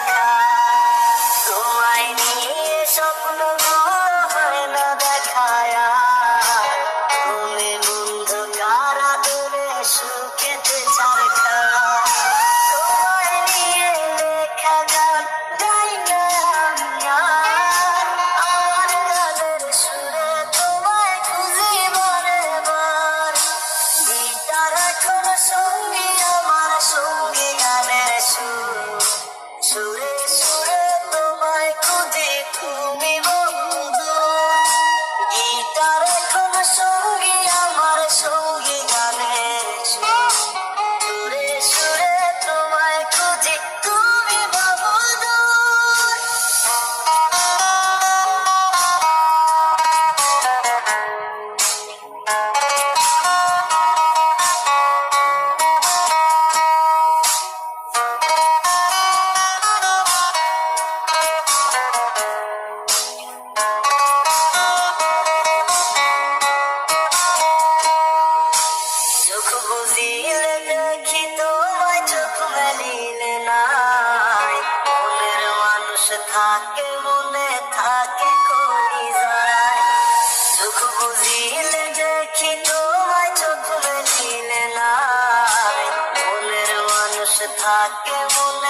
দেখা, তোমায় নিয়ে স্বপ্নগুলো হয় না দেখায়। তুমি বন্ধু কারা দূরে সুখেতে চারখা, তোমায় নিয়ে লেখা গান গাই না আমি আর। আমার গানের সুরে তোমায় খুঁজি বারে বার। গিটার এখন সঙ্গী আমার, সঙ্গী গানের সুর, সুরে সুরে তোমায় খুঁজি তুমি বন্ধু। গিটার এখন সঙ্গী আমার, সঙ্গী গানের সুর, সুরে সুরে তোমায় খুঁজি তুমি বন্ধু। চোখ বুঝিলে দেখি তোমায়, চোখ মেলিলে নাই। মনের মানুষ থাকে, মনে থাকে কই যায়। চোখ বুঝিলে দেখি তোমায়, চোখ মেলিলে নাই। মনের মানুষ থাকে, মনে